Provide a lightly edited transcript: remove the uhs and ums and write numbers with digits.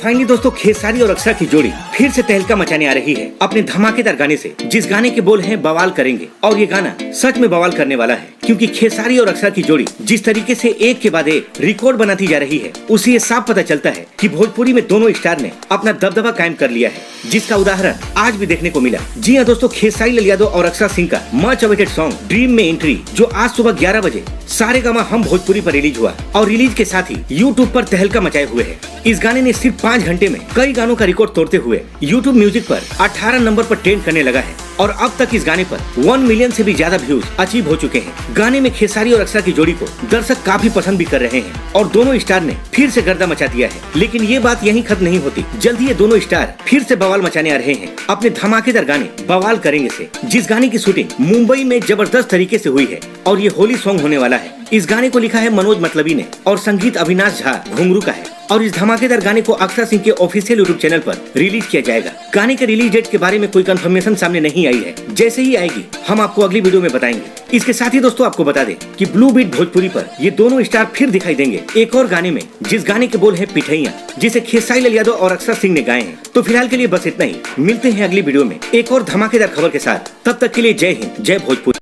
Finally दोस्तों खेसारी और अक्षरा की जोड़ी फिर से तहलका मचाने आ रही है अपने धमाकेदार गाने से, जिस गाने के बोल हैं बवाल करेंगे। और ये गाना सच में बवाल करने वाला है, क्योंकि खेसारी और अक्षरा की जोड़ी जिस तरीके से एक के बाद एक रिकॉर्ड बनाती जा रही है, उससे ये साफ पता चलता है कि भोजपुरी में दोनों स्टार ने अपना दबदबा कायम कर लिया है, जिसका उदाहरण आज भी देखने को मिला। जी हाँ दोस्तों, खेसारी लाल यादव और अक्षरा सिंह का मच अवेटेड सॉन्ग ड्रीम में एंट्री, जो आज सुबह 11 बजे सारेगामा हम भोजपुरी पर रिलीज हुआ और रिलीज के साथ ही यूट्यूब पर तहलका मचाए हुए है। इस गाने ने सिर्फ 5 घंटे में कई गानों का रिकॉर्ड तोड़ते हुए यूट्यूब म्यूजिक पर 18 नंबर पर ट्रेंड करने लगा है और अब तक इस गाने पर 1 मिलियन से भी ज्यादा व्यूज अचीव हो चुके हैं। गाने में खेसारी और अक्षरा की जोड़ी को दर्शक काफी पसंद भी कर रहे हैं और दोनों स्टार ने फिर से गर्दा मचा दिया है। लेकिन ये बात यहीं खत्म नहीं होती, जल्द ही ये दोनों स्टार फिर से बवाल मचाने आ रहे हैं अपने धमाकेदार गाने बवाल करेंगे से, जिस गाने की शूटिंग मुंबई में जबरदस्त तरीके से हुई है और ये होली सॉन्ग होने वाला है। इस गाने को लिखा है मनोज मतलबी ने और संगीत अविनाश झा घुंगरू का है और इस धमाकेदार गाने को अक्षरा सिंह के ऑफिशियल यूट्यूब चैनल पर रिलीज किया जाएगा। गाने के रिलीज डेट के बारे में कोई कंफर्मेशन सामने नहीं आई है, जैसे ही आएगी हम आपको अगली वीडियो में बताएंगे। इसके साथ ही दोस्तों आपको बता दें कि ब्लू बीट भोजपुरी पर ये दोनों स्टार फिर दिखाई देंगे एक और गाने में, जिस गाने के बोल है पिठैया, जिसे खेसारी लाल यादव और अक्षरा सिंह ने गाए हैं। तो फिलहाल के लिए बस इतना ही, मिलते हैं अगली वीडियो में एक और धमाकेदार खबर के साथ। तब तक के लिए जय हिंद, जय भोजपुरी।